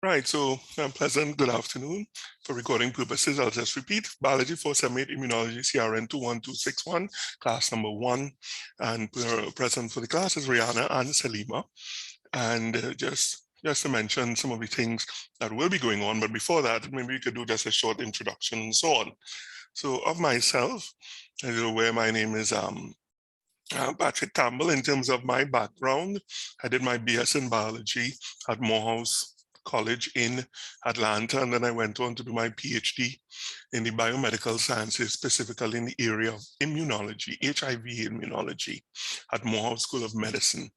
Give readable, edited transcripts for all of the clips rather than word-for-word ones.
Right, so pleasant good afternoon. For recording purposes, I'll just repeat. Biology 478, Immunology CRN 21261, class number 1. And present for the class is Rihanna and Salima. And just to mention some of the things that will be going on, but before that, maybe we could do just a short introduction and so on. So of myself, as you're aware, my name is Patrick Campbell. In terms of my background, I did my BS in biology at Morehouse College in Atlanta, and then I went on to do my PhD in the biomedical sciences, specifically in the area of immunology, HIV immunology at Morehouse School of Medicine.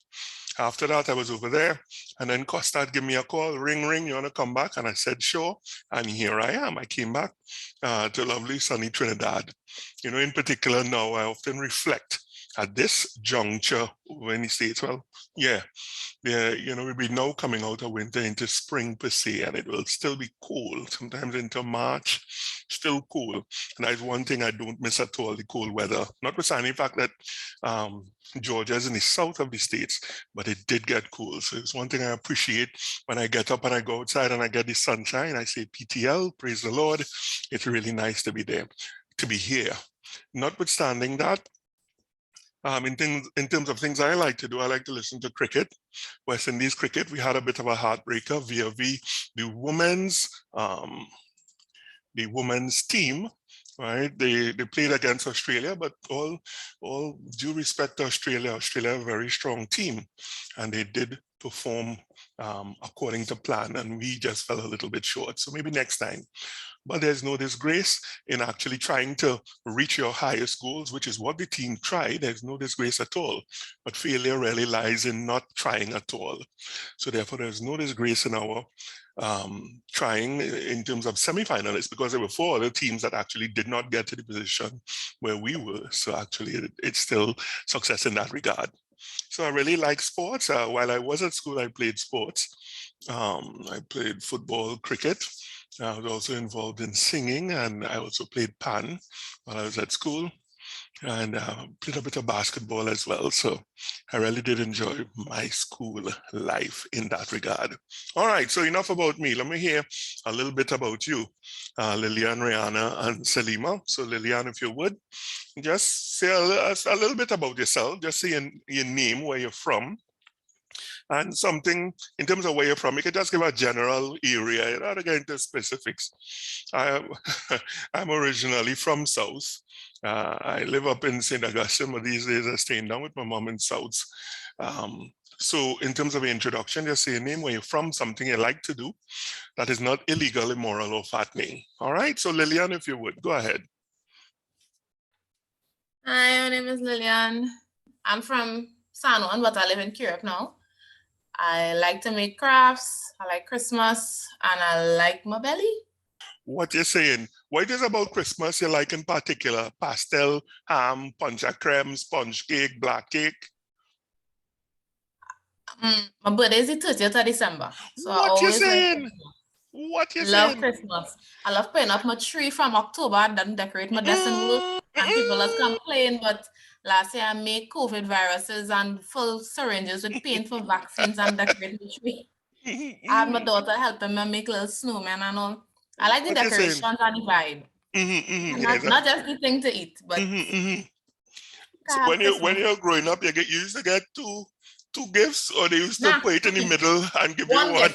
After that, I was over there, and then Costa gave me a call, ring, ring, you want to come back? And I said, sure, and here I am. I came back to lovely sunny Trinidad. You know, in particular now, I often reflect at this juncture when he states, well, yeah, you know, we'll be now coming out of winter into spring per se, and it will still be cold, sometimes into March, still cool. And that's one thing I don't miss at all, the cold weather, notwithstanding the fact that Georgia is in the south of the states, but it did get cool. So it's one thing I appreciate when I get up and I go outside and I get the sunshine. I say PTL, praise the Lord. It's really nice to be there, to be here. Notwithstanding that, in terms of things I like to do, I like to listen to cricket. West Indies cricket, we had a bit of a heartbreaker via the women's team, right? They played against Australia, but all due respect to Australia, a very strong team, and they did perform according to plan, and we just fell a little bit short. So maybe next time. But there's no disgrace in actually trying to reach your highest goals, which is what the team tried. There's no disgrace at all. But failure really lies in not trying at all. So therefore, there's no disgrace in our trying in terms of semi-finalists, because there were 4 other teams that actually did not get to the position where we were. So actually, it's still success in that regard. So I really like sports. While I was at school, I played sports. I played football, cricket. I was also involved in singing, and I also played pan while I was at school, and played a bit of basketball as well. So I really did enjoy my school life in that regard. All right, so enough about me. Let me hear a little bit about you, Lillian, Rihanna, and Salima. So Lillian, if you would, just say a little bit about yourself, just say your name, where you're from, and something in terms of where you're from. You can just give a general area, you don't have to get into specifics. I'm originally from South. I live up in St. Augustine, but these days I'm staying down with my mom in South. So in terms of introduction, just say your name, where you're from, something you like to do that is not illegal, immoral, or fattening. All right, so Lillian, if you would, go ahead. Hi, my name is Lillian. I'm from San Juan, but I live in Europe now. I like to make crafts, I like Christmas, and I like my belly. What you're saying, what is about Christmas you like in particular? Pastel, ham, punch a creme, sponge cake, black cake? My birthday is the 30th of December. So what I always you saying? What you love saying? Christmas. I love putting up my tree from October and then decorate my desk and work. And people just complain, but last year I made COVID viruses and full syringes with paint for vaccines and decorate the tree. I had my daughter helping me make little snowmen and all. I like the decorations and the vibe. Not just the thing to eat, but so when you're growing up, you used to get two gifts, or they used to put it in the middle and give you one?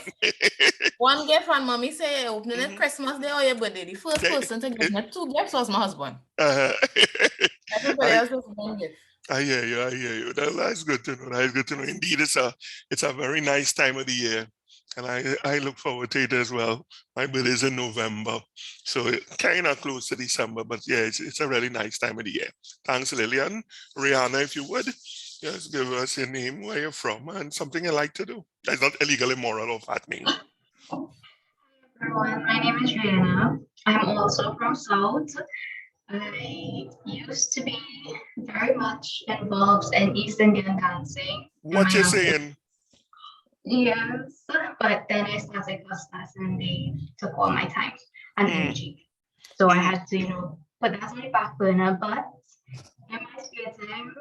One gift, and mommy say opening it Christmas Day or your birthday. The first person to give me 2 gifts was my husband. Everybody else was 1 gift. I hear you. That's good to know. That's good to know. Indeed, it's a very nice time of the year, and I look forward to it as well. My birthday is in November, so kind of close to December, but yeah, it's a really nice time of the year. Thanks, Lillian. Rihanna, if you would, just give us your name, where you're from, and something you like to do. That's not illegal, immoral, or fattening. Everyone, my name is Rihanna. I'm also from South. I used to be very much involved in East Indian dancing. What you saying? Yes, but then I started class and they took all my time and energy. So I had to, put that on the back burner. But in my spare time,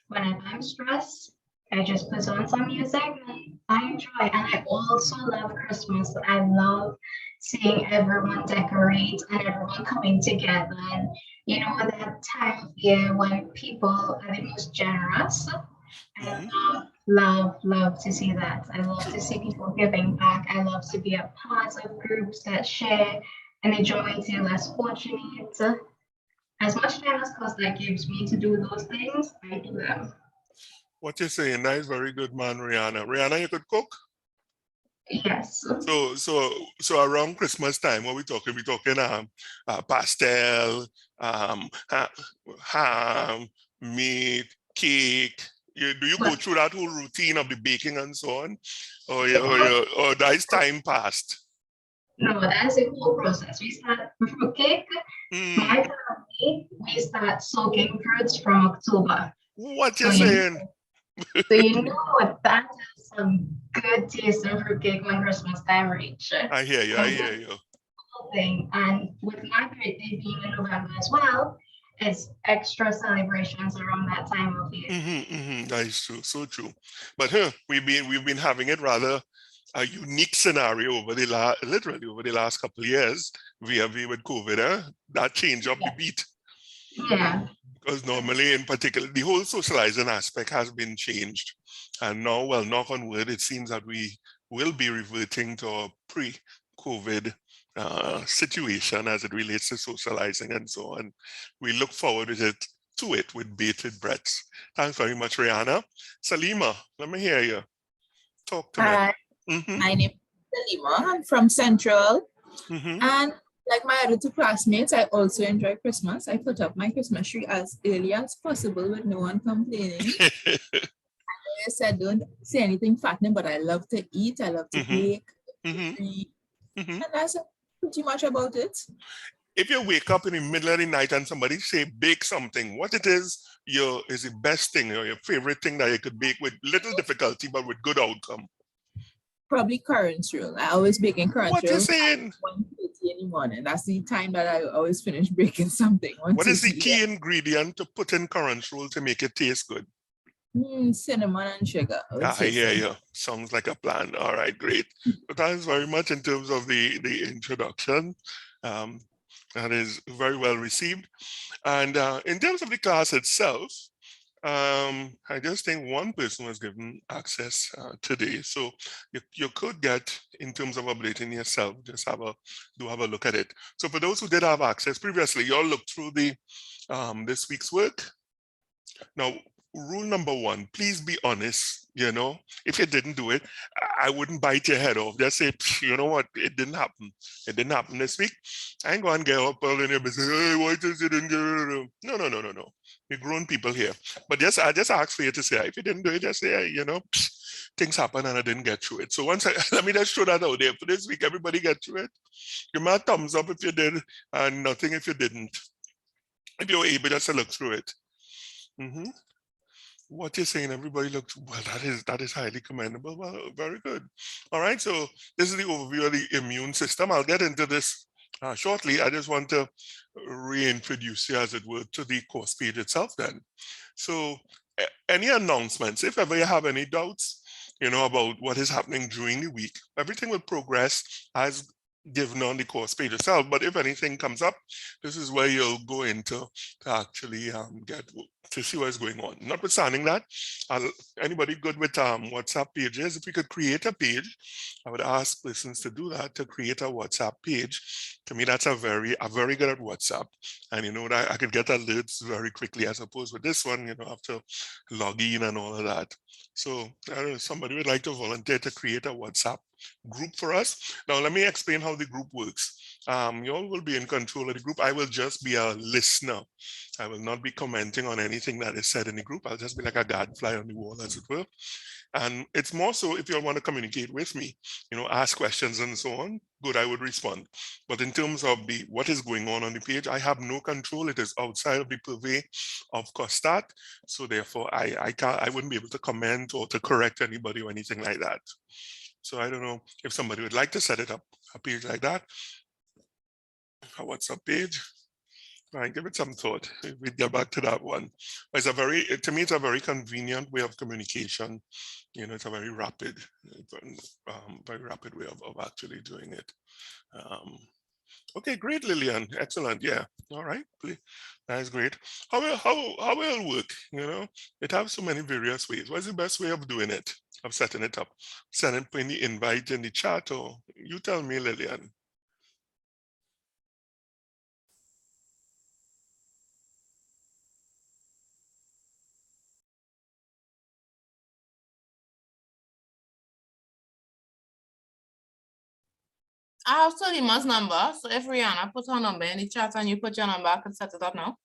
whenever I'm stressed, I just put on some music and I enjoy. And I also love Christmas. I love seeing everyone decorate and everyone coming together. And you know, that time of year when people are the most generous. I Mhm. love to see that. I love to see people giving back. I love to be a part of groups that share and enjoy to less fortunate. As much time as cost that gives me to do those things, I do them. What you're saying, that is very good, man, Rihanna. Rihanna, you could cook? Yes. So around Christmas time, what we talking? We talking pastel, ham, meat, cake. Do you go But through that whole routine of the baking and so on, no, or that is time past? no, that's a whole process. We start with fruitcake. Mm, My family, we start soaking fruits from October. what So you you saying? so you know that is some good tasting fruitcake when Christmas time reach. I hear you. I And hear you. thing. And with my birthday being in November as well, it's extra celebrations around that time of year. That is true. So true. But we've been having it rather a unique scenario over literally over the last couple of years via with COVID. That change up the Yeah. beat. Yeah. Because normally, in particular, the whole socializing aspect has been changed. And now, well, knock on wood, it seems that we will be reverting to a pre-COVID situation as it relates to socializing and so on. We look forward to it with bated breaths. Thanks very much, Rihanna. Salima, let me hear you. Talk to me. Hi, Mm-hmm, my name is Salima. I'm from Central. mm-hmm. And like my other two classmates, I also enjoy Christmas. I put up my Christmas tree as early as possible with no one complaining. I said, don't say anything fattening, but I love to eat. I love to mm-hmm, bake, mm-hmm, tree, mm-hmm. and that's pretty much about it. If you wake up in the middle of the night and somebody say bake something, what it is the best thing or your favorite thing that you could bake with little difficulty but with good outcome? Probably current roll. I always bake in current What you roll at saying? 1:30 in the morning. That's the time that I always finish baking something, What is the 1:30 key ingredient to put in currant roll to make it taste good? Cinnamon and sugar, I would I say so. hear you. Sounds like a plan. All right, great. So thanks very much in terms of the introduction. Um, that is very well received. And in terms of the class itself, I just think one person was given access today. So you could get, in terms of updating yourself, just have a look at it. So for those who did have access previously, you all looked through the this week's work. Now, rule number one, please be honest. If you didn't do it, I wouldn't bite your head off. Just say, you know what, it didn't happen. It didn't happen this week. I ain't going to get up early and say, hey, why does it didn't get it? No. We're grown people here. But I just ask for you to say, if you didn't do it, just say, hey, things happen and I didn't get through it. So let me just throw that out there. For this week, everybody get through it. Give me a thumbs up if you did and nothing if you didn't. If you were able just to look through it. Mm-hmm. What you're saying, everybody looks well. That is highly commendable. Well, very good. All right, so this is the overview of the immune system. I'll get into this shortly. I just want to reintroduce you, as it were, to the course page itself. Then, so any announcements? If ever you have any doubts, about what is happening during the week, everything will progress as given on the course page itself. But if anything comes up, this is where you'll go into to actually get to see what's going on. Notwithstanding that, anybody good with WhatsApp pages? If we could create a page, I would ask persons to do that, to create a WhatsApp page. To me, I'm very good at WhatsApp. And that I could get alerts very quickly, as opposed with this one, I have to log in and all of that. So I don't know, somebody would like to volunteer to create a WhatsApp group for us. Now, let me explain how the group works. You all will be in control of the group. I will just be a listener. I will not be commenting on anything that is said in the group. I'll just be like a gadfly on the wall, as it were. And it's more so if you all want to communicate with me, ask questions and so on, good, I would respond. But in terms of what is going on the page, I have no control. It is outside of the purvey of COSTAT. So therefore, I wouldn't be able to comment or to correct anybody or anything like that. So I don't know if somebody would like to set it up, a page like that, a WhatsApp page. Right, give it some thought. We'd get back to that one. It's to me, it's a very convenient way of communication. It's a very rapid way of actually doing it. Okay, great, Lillian. Excellent. Yeah. All right. That's great. How will it work? It has so many various ways. What's the best way of doing it? Of setting it up? Putting the invite in the chat, or you tell me, Lillian. I have Solima's number, so if Rihanna put her number in the chat and you put your number, I can set it up now.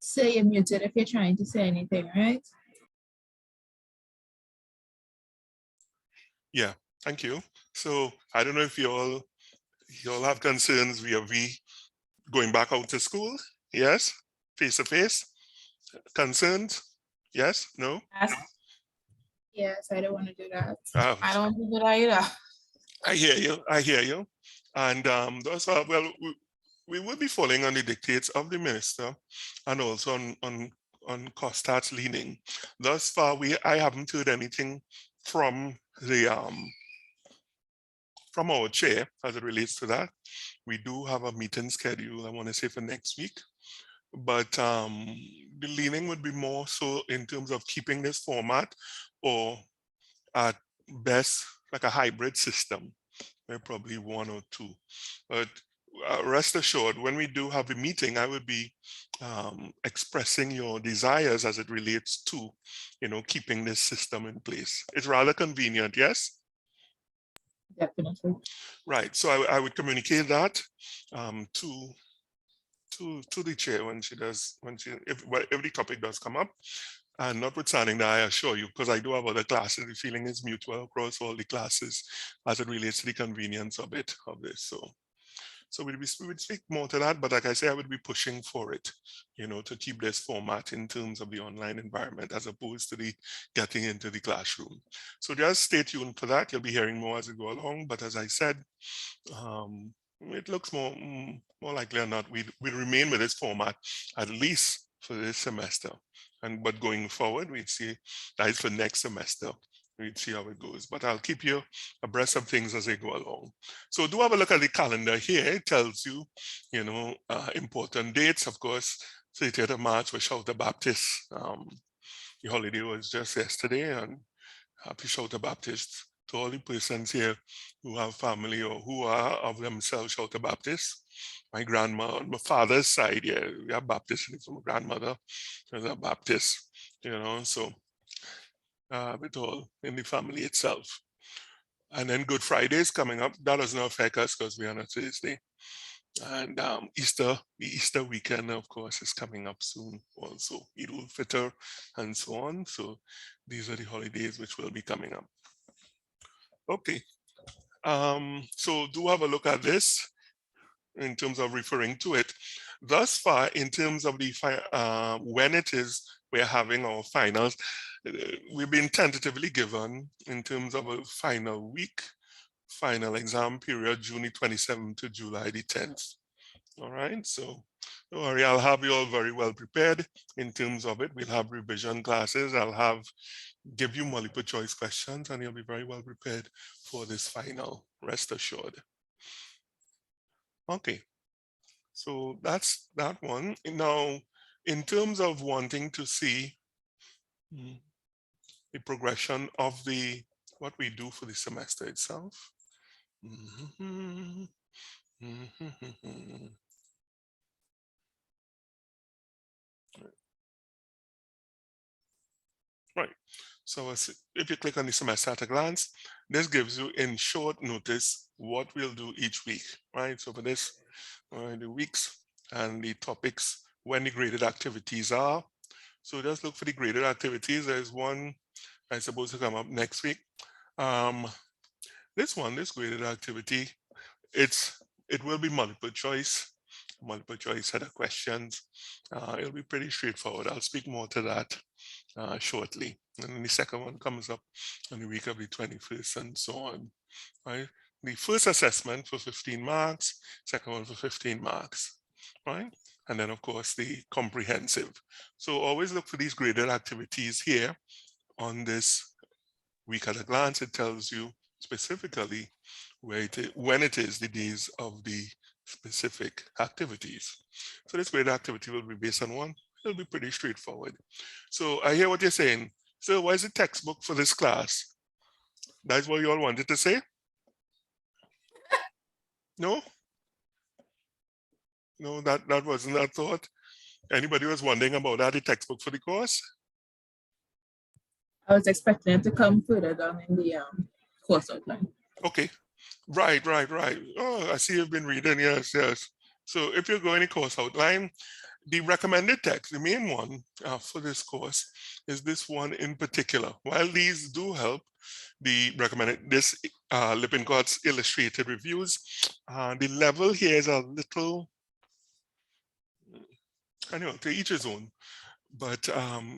Say you're muted if you're trying to say anything, right? Yeah, thank you. So I don't know if you all have concerns via going back out to school. Yes, face to face. Concerns? Yes, no. Yes. Yes, I don't want to do that. I don't do that either. I hear you. I hear you. And that's well, we will be following on the dictates of the minister, and also on Costat's leaning. Thus far, I haven't heard anything from from our chair as it relates to that. We do have a meeting schedule, I want to say, for next week. But the leaning would be more so in terms of keeping this format, or at best like a hybrid system, where probably one or two. But rest assured, when we do have a meeting, I would be expressing your desires as it relates to, keeping this system in place. It's rather convenient, yes? Definitely. Right. So I would communicate that to the chair if the topic does come up. And notwithstanding that, I assure you, because I do have other classes, the feeling is mutual across all the classes as it relates to the convenience of this. So we would speak more to that, but like I say, I would be pushing for it, to keep this format in terms of the online environment as opposed to the getting into the classroom. So just stay tuned for that. You'll be hearing more as we go along. But as I said, it looks more likely or not, we'll remain with this format at least for this semester. But going forward, we'd see that is for next semester. We'd see how it goes, but I'll keep you abreast of things as they go along. So do have a look at the calendar here. It tells you, important dates. Of course, 30th of March was Shouter Baptist. The holiday was just yesterday, and happy Shouter Baptist to all the persons here who have family or who are of themselves Shouter Baptist. My grandma on my father's side, yeah, we are Baptist, and my grandmother was a Baptist, so it all in the family itself. And then Good Friday is coming up. That does not affect us because we are on a Thursday. And the Easter weekend, of course, is coming up soon also. Eid al-Fitr and so on. So these are the holidays which will be coming up. Okay. So do have a look at this. in terms of referring to it. Thus far, in terms of the when it is we're having our finals, we've been tentatively given in terms of a final week, final exam period, June the 27th to July the 10th. All right, so don't worry, I'll have you all very well prepared in terms of it. We'll have revision classes. I'll give you multiple choice questions, and you'll be very well prepared for this final, rest assured. Okay, so that's that one. Now, in terms of wanting to see the progression of what we do for the semester itself. Right. So if you click on the semester at a glance, this gives you in short notice what we'll do each week, right? So for this, the weeks and the topics, when the graded activities are. So just look for the graded activities. There's one I suppose to come up next week. This graded activity, it will be multiple choice set of questions. It'll be pretty straightforward. I'll speak more to that shortly. And then the second one comes up on the week of the 21st and so on. Right? The first assessment for 15 marks, second one for 15 marks, right? And then of course the comprehensive. So always look for these graded activities here on this week at a glance. It tells you specifically when it is the days of the specific activities. So this graded activity will be based on one. It'll be pretty straightforward. So I hear what you're saying. So why is the textbook for this class? That's what you all wanted to say? No? No, that wasn't that thought. Anybody was wondering about that, the textbook for the course? I was expecting it to come further down in the course outline. Okay, right. Oh, I see you've been reading, yes. So if you're going to course outline, the recommended text, the main one for this course is this one in particular. While these do help, the recommended, this Lippincott's illustrated reviews, the level here is a little, I know, to each his own, but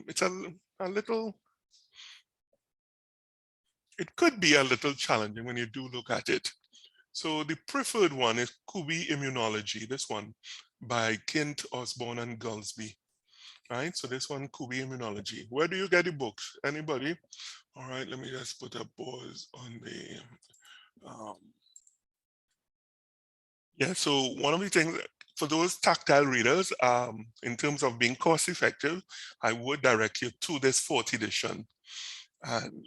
it's a little, it could be a little challenging when you do look at it. So the preferred one is Kubi Immunology, this one by Kint, Osborne, and Gulsby. Right, so this one, Kubi Immunology. Where do you get the books? Anybody? All right, let me just put a pause on the, yeah, so one of the things, for those tactile readers, in terms of being cost effective, I would direct you to this 4th edition.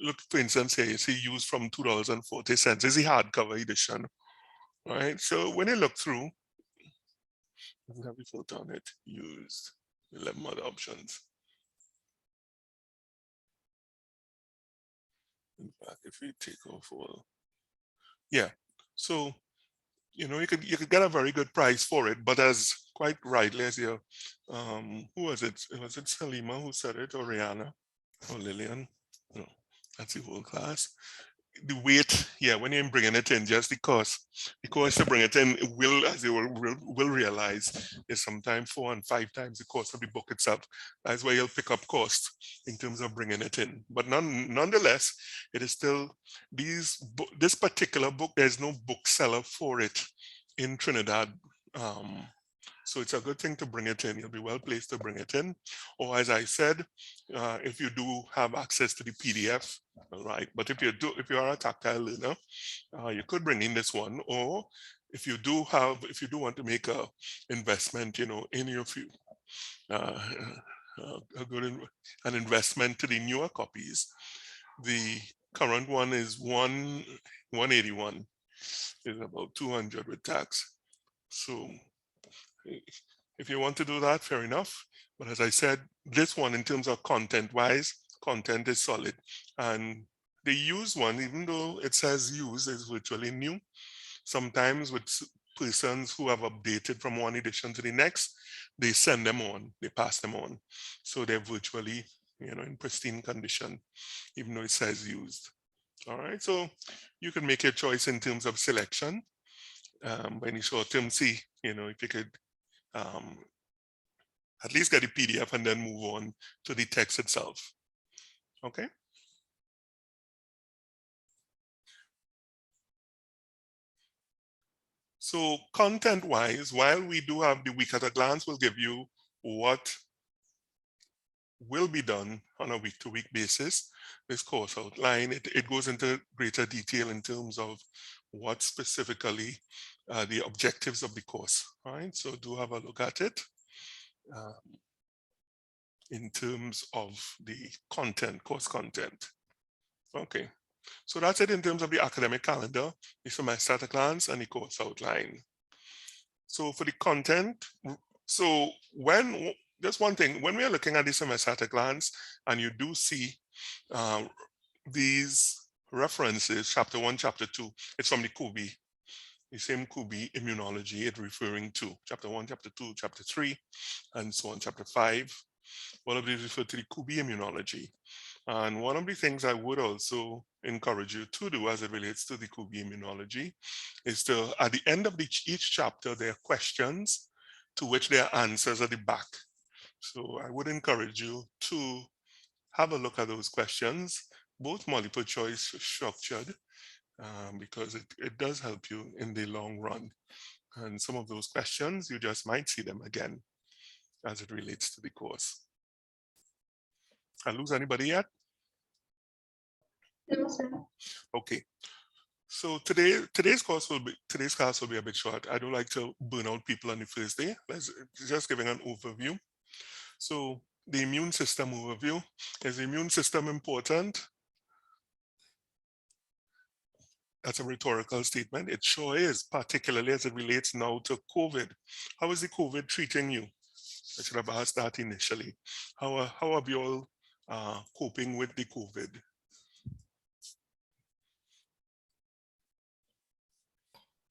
Look, for instance, here you see used from $2.40. This is the hardcover edition. All right, so when you look through, doesn't have the filter on it, used, 11 other options. In fact, if we take off all, yeah, so you know, you could get a very good price for it, but as quite rightly as you, who was it? Was it Salima who said it, or Rihanna, or Lillian? No, that's the whole class. The weight, yeah, when you're bringing it in, just the cost to bring it in will, as you will realize, is sometimes 4 and 5 times the cost of the book itself. That's where you'll pick up cost in terms of bringing it in. But nonetheless, it is still this particular book. There's no bookseller for it in Trinidad. So it's a good thing to bring it in. You'll be well placed to bring it in. Or as I said, if you do have access to the PDF, all right. But if you are a tactile learner, you could bring in this one. Or if you do want to make a investment, you know, in your an investment to the newer copies, the current one is 181. Is about 200 with tax. So if you want to do that, fair enough. But as I said, this one, in terms of content-wise, content is solid. And the used one, even though it says used, is virtually new. Sometimes with persons who have updated from one edition to the next, they send them on, they pass them on. So they're virtually, you know, in pristine condition, even though it says used. All right, so you can make your choice in terms of selection. But in the short term, see, if you could at least get the PDF and then move on to the text itself. Okay. So content-wise, while we do have the week at a glance, we'll give you what will be done on a week-to-week basis. This course outline, it goes into greater detail in terms of what specifically the objectives of the course. All right, so do have a look at it in terms of the content, course content. Okay, so that's it in terms of the academic calendar, the semester at a glance, and the course outline. So for the content, so just one thing, when we are looking at the semester at a glance, and you do see these references, chapter 1, chapter 2, it's from the KUBI, the same KUBI Immunology, it's referring to chapter 1, chapter 2, chapter 3, and so on, chapter 5. All of these refer to the KUBI Immunology. And one of the things I would also encourage you to do as it relates to the KUBI Immunology is to, at the end of each chapter, there are questions to which there are answers at the back. So I would encourage you to have a look at those questions, both multiple choice structured, because it does help you in the long run. And some of those questions, you just might see them again as it relates to the course. I lose anybody yet? No, sir. Okay. So today's class will be a bit short. I don't like to burn out people on the first day. Let's just giving an overview. So the immune system overview. Is the immune system important? That's a rhetorical statement. It sure is, particularly as it relates now to COVID. How is the COVID treating you? I should have asked that initially. How have you all coping with the COVID?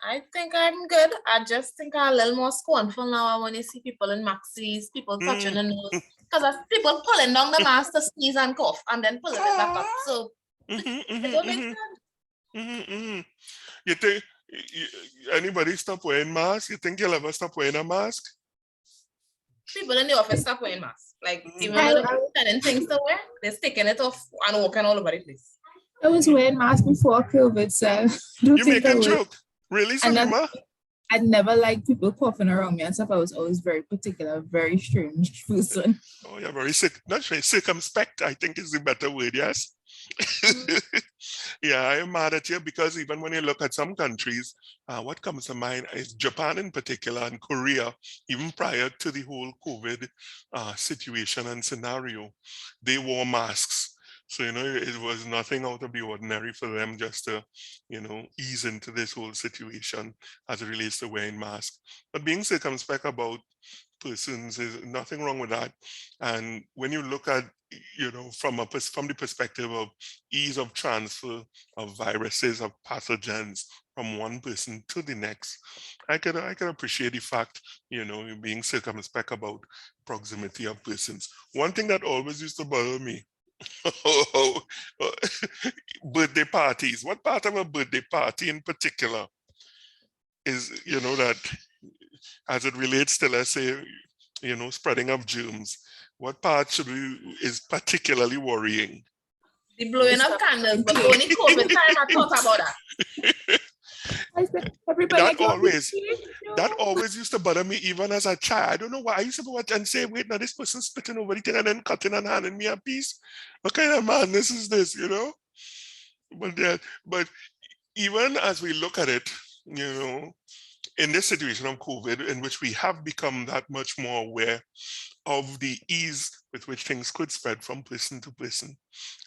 I think I'm good. I just think I'm a little more scornful now when you see people in maxis, people touching the nose. Because people pulling down the mask to sneeze and cough and then pulling it back up. So it don't make sense. You think anybody stop wearing masks? You think you'll ever stop wearing a mask? People in the office stop wearing masks. Like even though they're telling things to wear, they're sticking it off and walking all over the place. I was wearing masks before COVID, so I don't You think make I a would. joke. Really, Salima? I'd never liked people coughing around me and stuff. I was always very particular, very strange person. Oh, you're very not very circumspect, I think is the better word, yes? Yeah, I am mad at you because even when you look at some countries, what comes to mind is Japan in particular and Korea, even prior to the whole COVID situation and scenario, they wore masks. So, it was nothing out of the ordinary for them just to, ease into this whole situation as it relates to wearing masks. But being circumspect about persons is nothing wrong with that. And when you look at, from the perspective of ease of transfer of viruses, of pathogens from one person to the next, I can appreciate the fact, you being circumspect about proximity of persons. One thing that always used to bother me, birthday parties. What part of a birthday party in particular is, that as it relates to, let's say, spreading of germs, what part is particularly worrying? The blowing of candles, but only COVID time I thought about that. I said, everybody that always used to bother me even as a child. I don't know why. I used to watch and say, wait, now this person's spitting over the thing and then cutting and handing me a piece. What kind of madness is this, But even as we look at it, in this situation of COVID, in which we have become that much more aware of the ease with which things could spread from person to person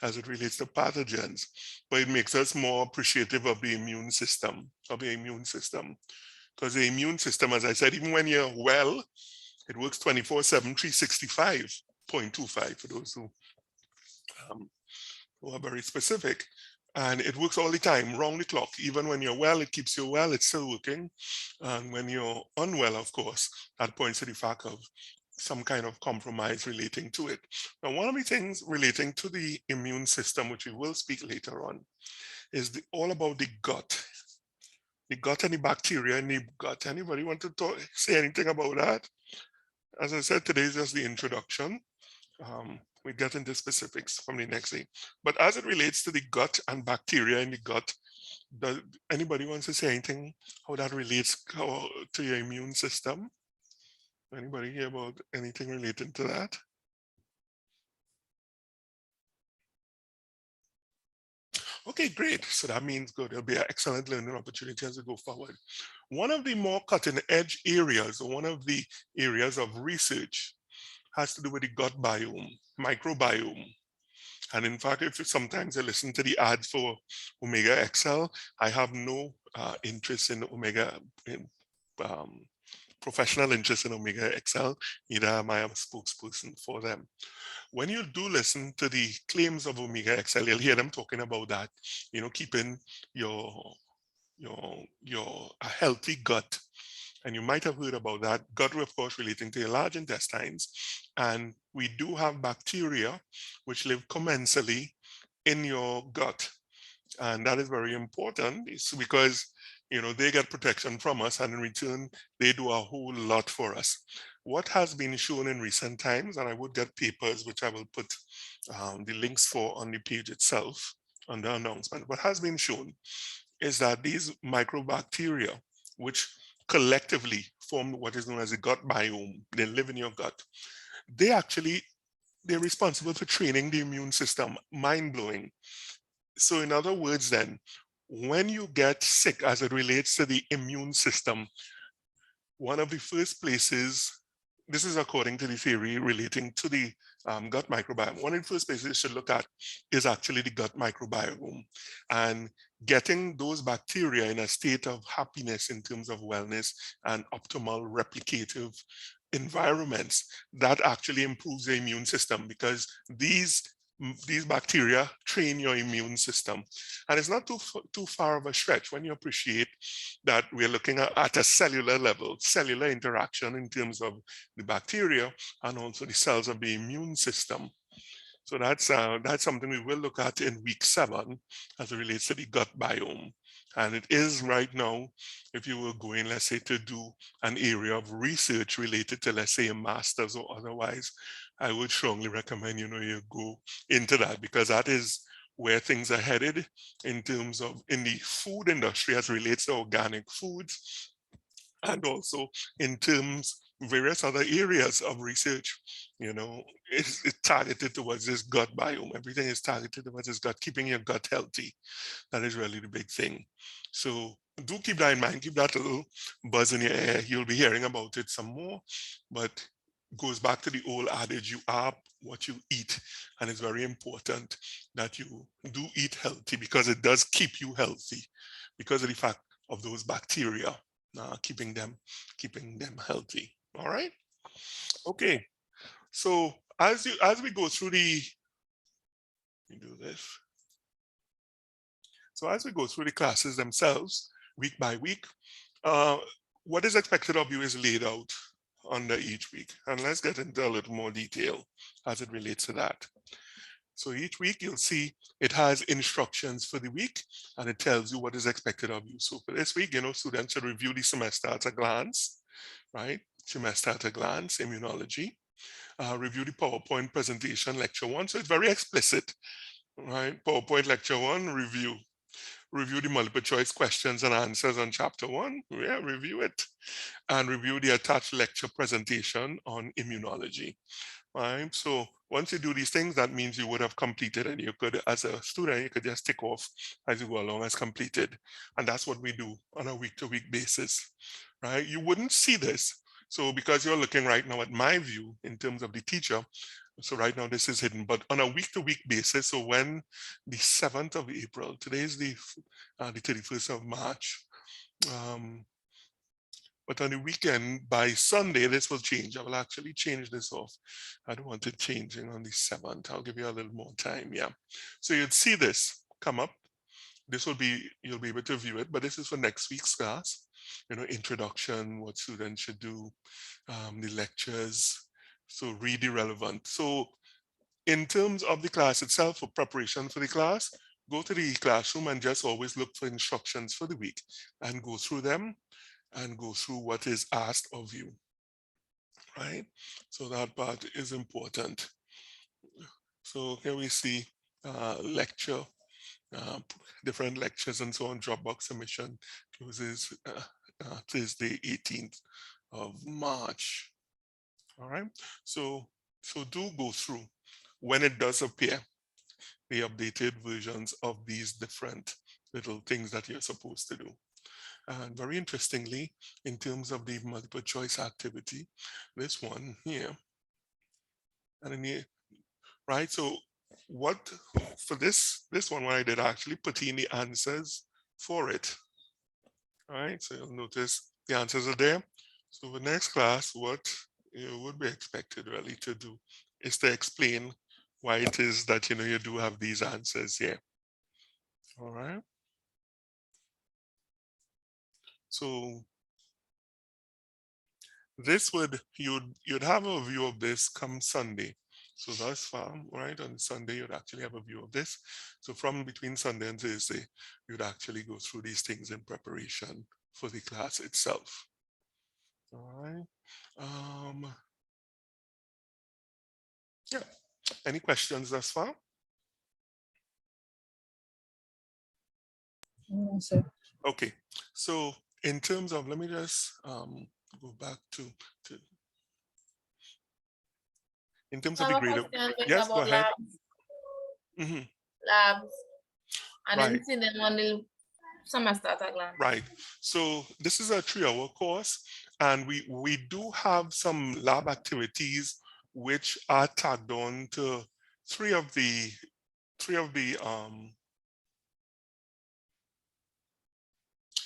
as it relates to pathogens, but it makes us more appreciative of the immune system, Because the immune system, as I said, even when you're well, it works 24/7, 365.25 for those who are very specific. And it works all the time, round the clock. Even when you're well, it keeps you well, it's still working. And when you're unwell, of course, that points to the fact of some kind of compromise relating to it. Now, one of the things relating to the immune system, which we will speak later on, is all about the gut. the gut and the bacteria in the gut. Anybody want to say anything about that? As I said, today is just the introduction. We get into specifics from the next thing. But as it relates to the gut and bacteria in the gut, does anybody wants to say anything how that relates to your immune system? Anybody hear about anything related to that? Okay, great. So that means good. There'll be an excellent learning opportunity as we go forward. One of the more cutting edge areas, or one of the areas of research, has to do with the gut biome, microbiome. And in fact, if sometimes I listen to the ads for Omega XL, I have no interest in Omega, professional interest in Omega XL, neither am I a spokesperson for them. When you do listen to the claims of Omega XL, you'll hear them talking about that, keeping your a healthy gut. And you might have heard about that. Gut, of course, relating to your large intestines. And we do have bacteria which live commensally in your gut. And that is very important. It's because, they get protection from us, and in return, they do a whole lot for us. What has been shown in recent times, and I would get papers, which I will put the links for on the page itself, on the announcement. What has been shown is that these microbacteria, which collectively form what is known as a gut biome, they live in your gut, they're responsible for training the immune system. Mind-blowing. So in other words then, when you get sick as it relates to the immune system, one of the first places, this is according to the theory relating to the gut microbiome, one of the first places you should look at is actually the gut microbiome, and getting those bacteria in a state of happiness in terms of wellness and optimal replicative environments, that actually improves the immune system, because these bacteria train your immune system. And it's not too far of a stretch when you appreciate that we're looking at a cellular level, cellular interaction in terms of the bacteria and also the cells of the immune system. So that's something we will look at in week 7 as it relates to the gut biome. And it is right now, if you were going, let's say, to do an area of research related to, let's say, a master's or otherwise, I would strongly recommend, you go into that, because that is where things are headed in terms of in the food industry as it relates to organic foods, and also in terms various other areas of research. It's targeted towards this gut biome. Everything is targeted towards this gut, keeping your gut healthy. That is really the big thing. So do keep that in mind, keep that little buzz in your ear. You'll be hearing about it some more, but goes back to the old adage, you are what you eat. And it's very important that you do eat healthy, because it does keep you healthy because of the fact of those bacteria, keeping them healthy. All right. Okay. So as we go through let me do this. So as we go through the classes themselves, week by week, what is expected of you is laid out under each week. And let's get into a little more detail as it relates to that. So each week you'll see it has instructions for the week, and it tells you what is expected of you. So for this week, students should review the semester at a glance, right? Semester at a glance, immunology. Review the PowerPoint presentation, lecture 1. So it's very explicit, right? PowerPoint lecture 1, review. Review the multiple choice questions and answers on chapter 1. Yeah, review it. And review the attached lecture presentation on immunology. Right. So once you do these things, that means you would have completed, and you could, as a student, you could just tick off as you go along as completed. And that's what we do on a week-to-week basis, right? You wouldn't see this. So because you're looking right now at my view in terms of the teacher, so right now this is hidden, but on a week-to-week basis, so when the 7th of April, today is the 31st of March, but on the weekend, by Sunday, this will change. I will actually change this off. I don't want it changing on the 7th. I'll give you a little more time. Yeah. So you'd see this come up. This will be, you'll be able to view it, but this is for next week's class. Introduction, what students should do, the lectures. So read the relevant. So in terms of the class itself, for preparation for the class, go to the classroom and just always look for instructions for the week and go through them and go through what is asked of you, right? So that part is important. So here we see lecture, uh, different lectures and so on. Dropbox submission closes Thursday, 18th of March. All right. So do go through when it does appear the updated versions of these different little things that you're supposed to do. And very interestingly, in terms of the multiple choice activity, this one here, and then here, right? So what for this one, what I did, I actually put in the answers for it. All right, so you'll notice the answers are there. So the next class, what you would be expected really to do is to explain why it is that you do have these answers here. All right. So this would you'd have a view of this come Sunday. So thus far, right, on Sunday, you'd actually have a view of this. So from between Sunday and Thursday, you'd actually go through these things in preparation for the class itself. All right. Yeah. Any questions thus far? No, sir. Okay. So in terms of, let me just go back to in terms I of the have a grade. question Yes, go about ahead. labs. Mhm. Labs. I Right. didn't see them on the semester at a glance. Right. So this is a 3-hour course, and we do have some lab activities which are tagged on to three of the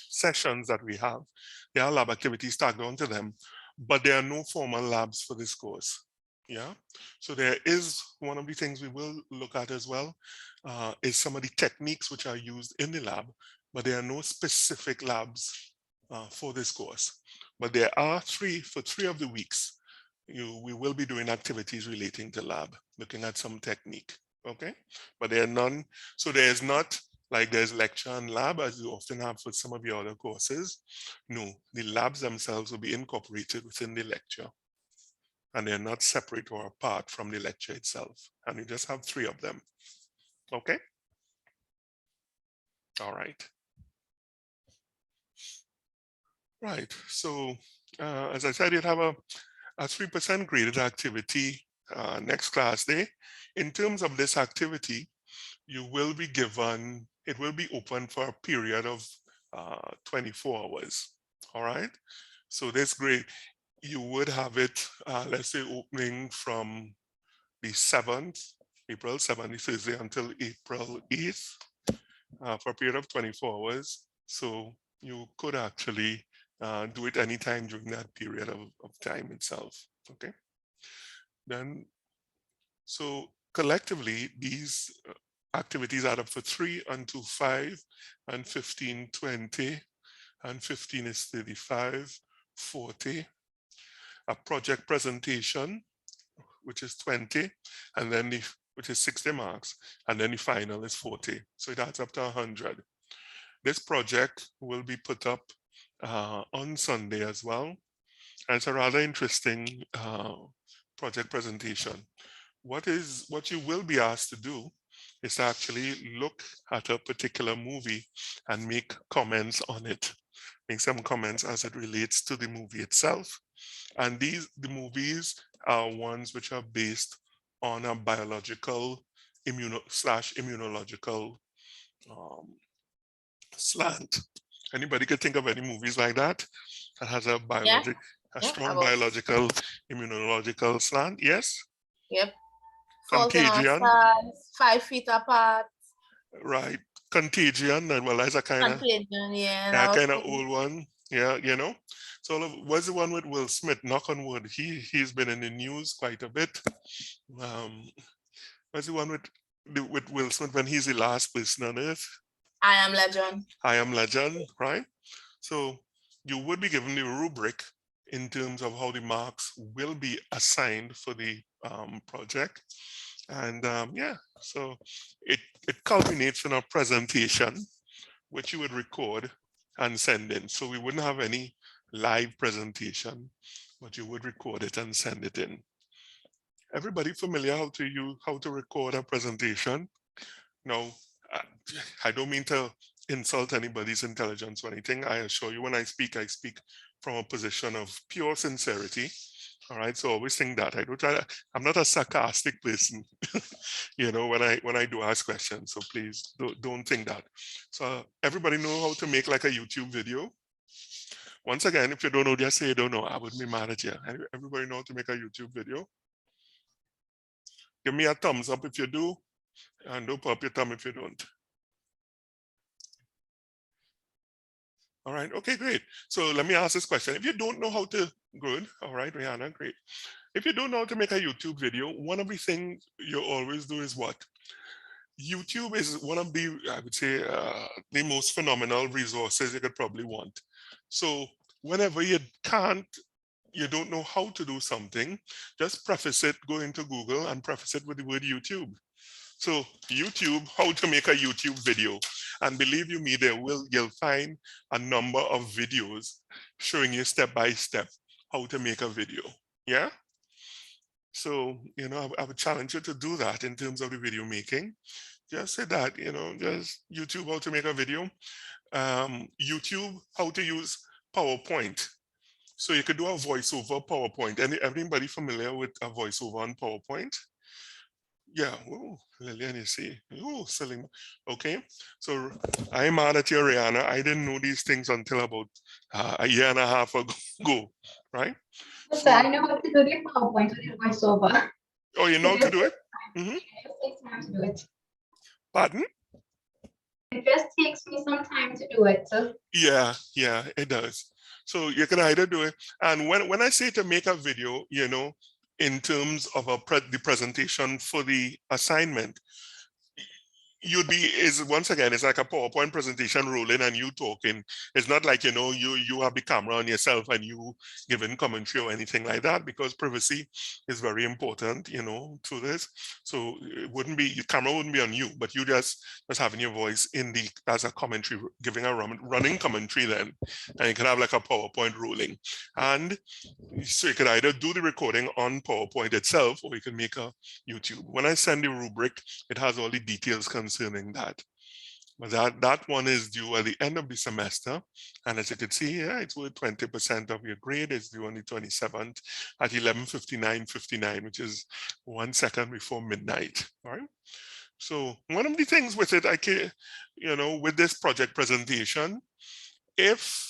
sessions that we have. There are lab activities tagged onto them, but there are no formal labs for this course. Yeah, so there is one of the things we will look at as well is some of the techniques which are used in the lab, but there are no specific labs for this course. But there are for three of the weeks. We will be doing activities relating to lab, looking at some technique. Okay, but there are none. So there is not like there's lecture and lab as you often have for some of your other courses. No, the labs themselves will be incorporated within the lecture, and they're not separate or apart from the lecture itself. And you just have 3 of them. Okay. All right. Right. So as I said, you'd have a 3% graded activity next class day. In terms of this activity, you will be given, it will be open for a period of 24 hours. All right. So this grade, you would have it, let's say, opening from the 7th, April 7th, Thursday, until April 8th for a period of 24 hours. So you could actually do it anytime during that period of time itself. Okay. Then, so collectively, these activities add up for 3 and 2, 5, and 15, 20, and 15 is 35, 40. A project presentation, which is 20, and then which is 60 marks, and then the final is 40. So it adds up to 100. This project will be put up on Sunday as well. And it's a rather interesting project presentation. What you will be asked to do is to actually look at a particular movie and make comments on it. Make some comments as it relates to the movie itself. And the movies are ones which are based on a biological immunological slant. Anybody could think of any movies like that that has a Yeah. strong About. biological immunological slant? Yes. Yep. Fault in Our Contagion. Stars, 5 Feet Apart. Right. Contagion, and well, that's a kind of Contagion, yeah. that That was kind of cool. old one. Yeah, So what's the one with Will Smith? Knock on wood. He's been in the news quite a bit. What's the one with Will Smith when he's the last person on earth? I Am Legend. I Am Legend, right? So you would be given the rubric in terms of how the marks will be assigned for the project. And yeah, so it culminates in a presentation, which you would record and send in. So we wouldn't have any live presentation, but you would record it and send it in. Everybody familiar how to record a presentation? Now, I don't mean to insult anybody's intelligence or anything. I assure you, when I speak from a position of pure sincerity. All right, so always think that. I'm not a sarcastic person, you know, when I do ask questions. So please don't think that. So everybody know how to make like a YouTube video. Once again, if you don't know, just say you don't know. I wouldn't be mad at you. Everybody know how to make a YouTube video? Give me a thumbs up if you do, and don't put up your thumb if you don't. All right, okay, great. So let me ask this question. If you don't know how to, good, all right, Rihanna, great. If you don't know how to make a YouTube video, one of the things you always do is what? YouTube is one of the, I would say, the most phenomenal resources you could probably want. So whenever you don't know how to do something, just preface it, go into Google and preface it with the word YouTube. So YouTube, how to make a YouTube video. And believe you me, you'll find a number of videos showing you step by step how to make a video. Yeah. So, you know, I would challenge you to do that in terms of the video making. Just say that, you know, just YouTube, how to make a video. YouTube, how to use PowerPoint. So you could do a voiceover PowerPoint. Everybody familiar with a voiceover on PowerPoint? Yeah, oh, Lillian, you see. Oh, selling. Okay, so I'm mad at you, Rihanna. I didn't know these things until about a year and a half ago, right? So I know how to do the PowerPoint with the voiceover. Oh, you know how to do it? Mm-hmm. It just takes time to do it. Pardon? It just takes me some time to do it. So Yeah, it does. So you can either do it. And when I say to make a video, you know, in terms of the presentation for the assignment, once again, it's like a PowerPoint presentation rolling and you talking. It's not like, you know, you have the camera on yourself and you giving commentary or anything like that, because privacy is very important, you know, to this. So your camera wouldn't be on you, but you just having your voice as a commentary, giving a running commentary then, and you can have like a PowerPoint rolling. And so you could either do the recording on PowerPoint itself, or you can make a YouTube. When I send the rubric, it has all the details concerning that. But that one is due at the end of the semester. And as you can see here, it's worth 20% of your grade. It's due on the 27th at 11:59:59, which is 1 second before midnight. All right. So one of the things with it, with this project presentation, if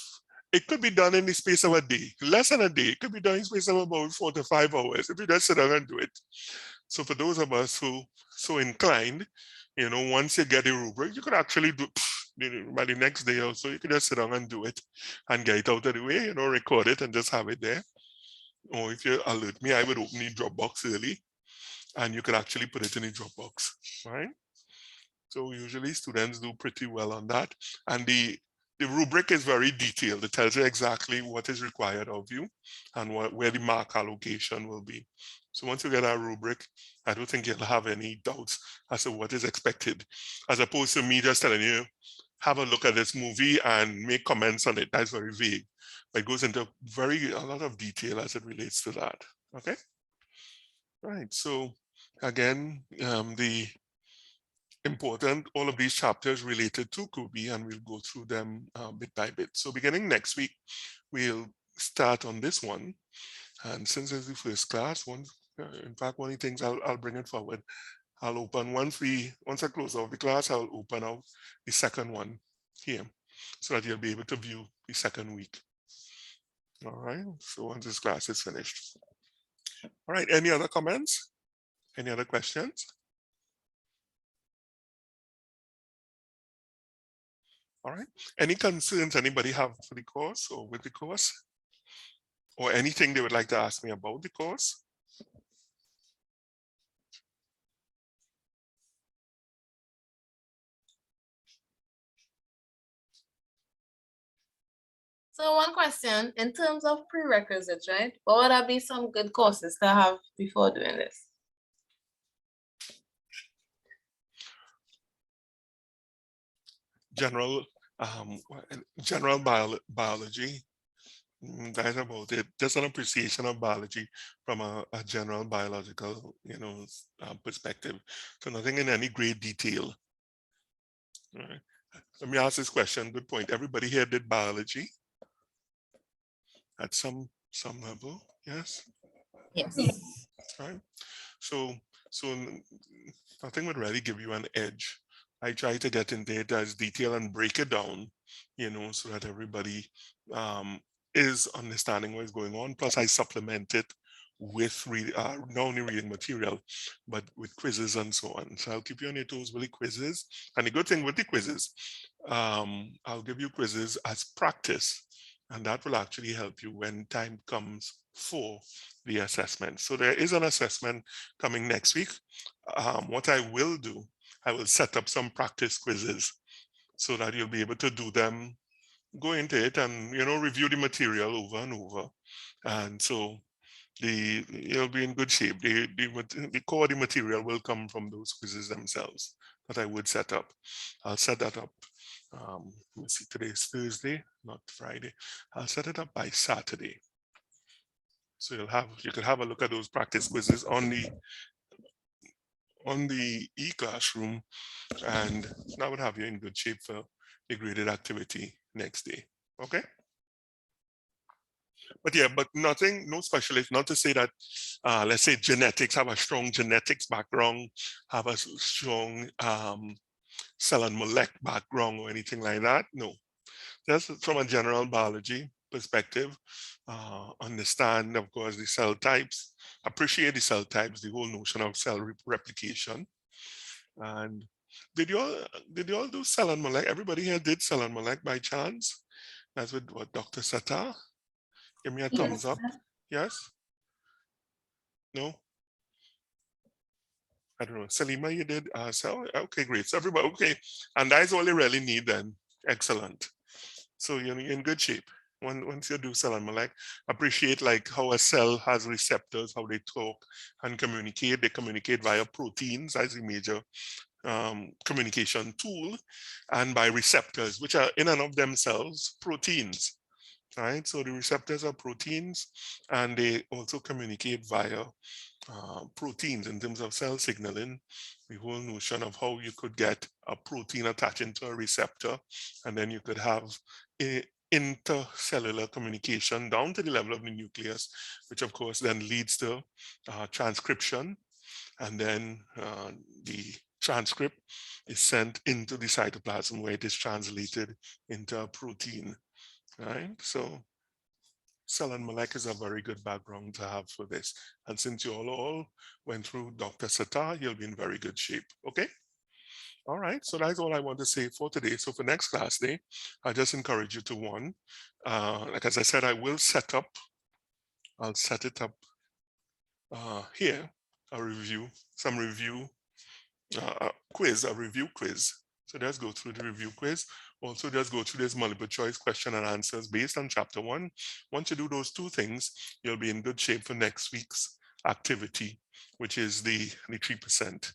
it could be done in the space of a day, less than a day, it could be done in the space of about 4 to 5 hours if you just sit down and do it. So for those of us who so inclined, you know, once you get a rubric, you could actually do by the next day or so, you could just sit down and do it and get it out of the way, you know, record it and just have it there. Or if you alert me, I would open the Dropbox early and you could actually put it in the Dropbox, right? So usually students do pretty well on that. And the rubric is very detailed. It tells you exactly what is required of you and where the mark allocation will be. So once you get a rubric, I don't think you'll have any doubts as to what is expected, as opposed to me just telling you, have a look at this movie and make comments on it. That's very vague. But it goes into a lot of detail as it relates to that. Okay. Right. So again, all of these chapters related to Kubi, and we'll go through them bit by bit. So beginning next week, we'll start on this one. And since it's the first class, in fact, one of the things I'll bring it forward. I'll open once I close off the class, I'll open out the second one here so that you'll be able to view the second week. All right, so once this class is finished. All right, any other comments? Any other questions? All right, any concerns anybody have for the course or with the course? Or anything they would like to ask me about the course? So one question, in terms of prerequisites, right? What would be some good courses to have before doing this? general biology. That's about it. Just an appreciation of biology from a general biological, perspective. So nothing in any great detail. All right. Let me ask this question. Good point. Everybody here did biology at some level. Yes. Yes. Right. So nothing would really give you an edge. I try to get into it as detail and break it down, so that everybody is understanding what's going on. Plus, I supplement it with not only reading material, but with quizzes and so on. So I'll keep you on your toes with the quizzes. And the good thing with the quizzes, I'll give you quizzes as practice, and that will actually help you when time comes for the assessment. So there is an assessment coming next week. What I will do, I will set up some practice quizzes so that you'll be able to do them, go into it and, review the material over and over. And so you'll be in good shape. The core of the material will come from those quizzes themselves that I would set up. I'll set that up. Let's see, today is Thursday, not Friday. I'll set it up by Saturday. So you can have a look at those practice quizzes on the e-classroom, and that would have you in good shape for the graded activity next day. Okay. But yeah, but nothing, no specialist, not to say that, let's say genetics, have a strong genetics background, have a strong cell and molecular background or anything like that. No, just from a general biology perspective, understand, of course, the cell types, appreciate the cell types, the whole notion of cell replication. And did you all do cell and molecular? Everybody here did cell and molecular by chance? That's with what, Dr. Sata? Give me a thumbs up. Yes? No? I don't know. Salima, you did cell? Okay, great. So everybody, okay. And that's all you really need then. Excellent. So you're in good shape. Once you do cell and molecular, appreciate like how a cell has receptors, how they talk and communicate. They communicate via proteins as the major communication tool, and by receptors, which are in and of themselves proteins. Right, so the receptors are proteins, and they also communicate via proteins in terms of cell signaling. The whole notion of how you could get a protein attaching to a receptor, and then you could have a intercellular communication down to the level of the nucleus, which of course then leads to transcription, and then the transcript is sent into the cytoplasm where it is translated into a protein. Right, so cell and molecular is a very good background to have for this. And since you all went through Dr. Sata, you'll be in very good shape. Okay. All right. So that's all I want to say for today. So for next class day, I just encourage you to like as I said, I'll set it up here, a review quiz. So let's go through the review quiz. Also, just go through this multiple choice question and answers based on chapter 1. Once you do those two things, you'll be in good shape for next week's activity, which is the 3%.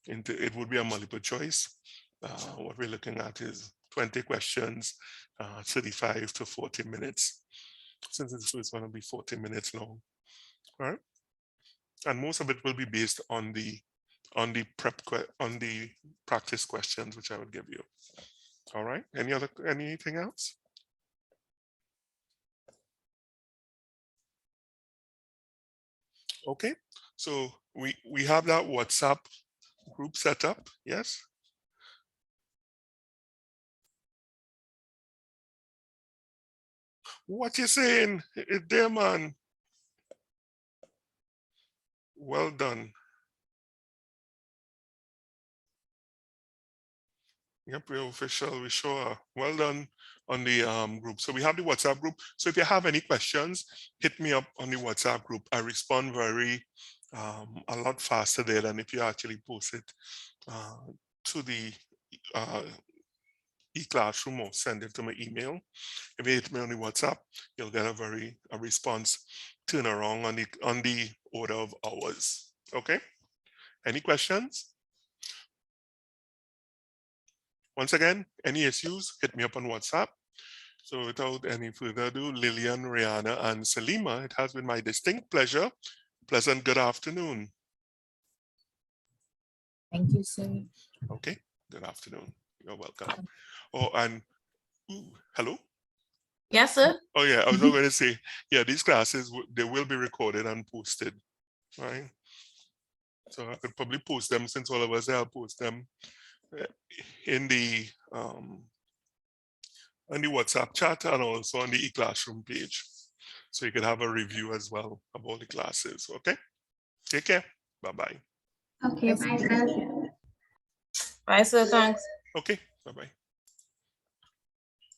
It would be a multiple choice. What we're looking at is 20 questions, 35 to 40 minutes. Since this is going to be 40 minutes long, all right? And most of it will be based on the practice questions, which I would give you. All right. Anything else? Okay. So we have that WhatsApp group set up. Yes. What you saying? It's there, man. Well done. Yep, we're official. We sure. Well done on the group. So we have the WhatsApp group. So if you have any questions, hit me up on the WhatsApp group. I respond a lot faster there than if you actually post it to the e-classroom or send it to my email. If you hit me on the WhatsApp, you'll get a response turnaround on the order of hours. Okay. Any questions? Once again, any issues, hit me up on WhatsApp. So without any further ado, Lillian, Rihanna, and Salima, it has been my distinct pleasure. Pleasant good afternoon. Thank you, sir. Okay, good afternoon. You're welcome. Oh, and hello? Yes, sir. Oh yeah, I was not going to say, yeah, these classes, they will be recorded and posted, right? So I could probably post them, since all of us here, I'll post them in the WhatsApp chat and also on the e-classroom page. So you can have a review as well of all the classes, okay? Take care, bye-bye. Okay, bye, sir. Bye, sir. Thanks. Okay, bye-bye.